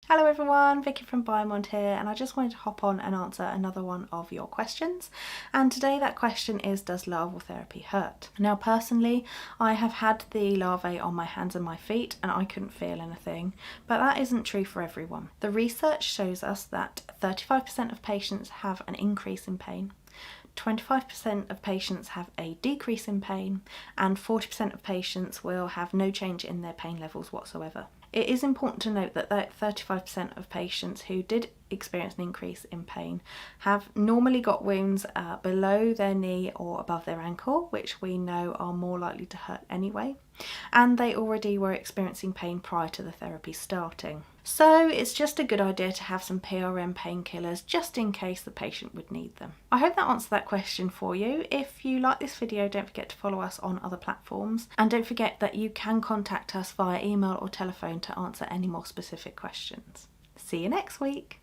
Hello everyone, Vicky from BioMonde here, and I just wanted to hop on and answer another one of your questions. And today that question is, does larval therapy hurt? Now personally, I have had the larvae on my hands and my feet and I couldn't feel anything, but that isn't true for everyone. The research shows us that 35% of patients have an increase in pain, 25% of patients have a decrease in pain, and 40% of patients will have no change in their pain levels whatsoever. It is important to note that 35% of patients who did experience an increase in pain have normally got wounds below their knee or above their ankle, which we know are more likely to hurt anyway, and they already were experiencing pain prior to the therapy starting. So it's just a good idea to have some PRM painkillers just in case the patient would need them. I hope that answered that question for you. If you like this video, don't forget to follow us on other platforms, and don't forget that you can contact us via email or telephone to answer any more specific questions. See you next week.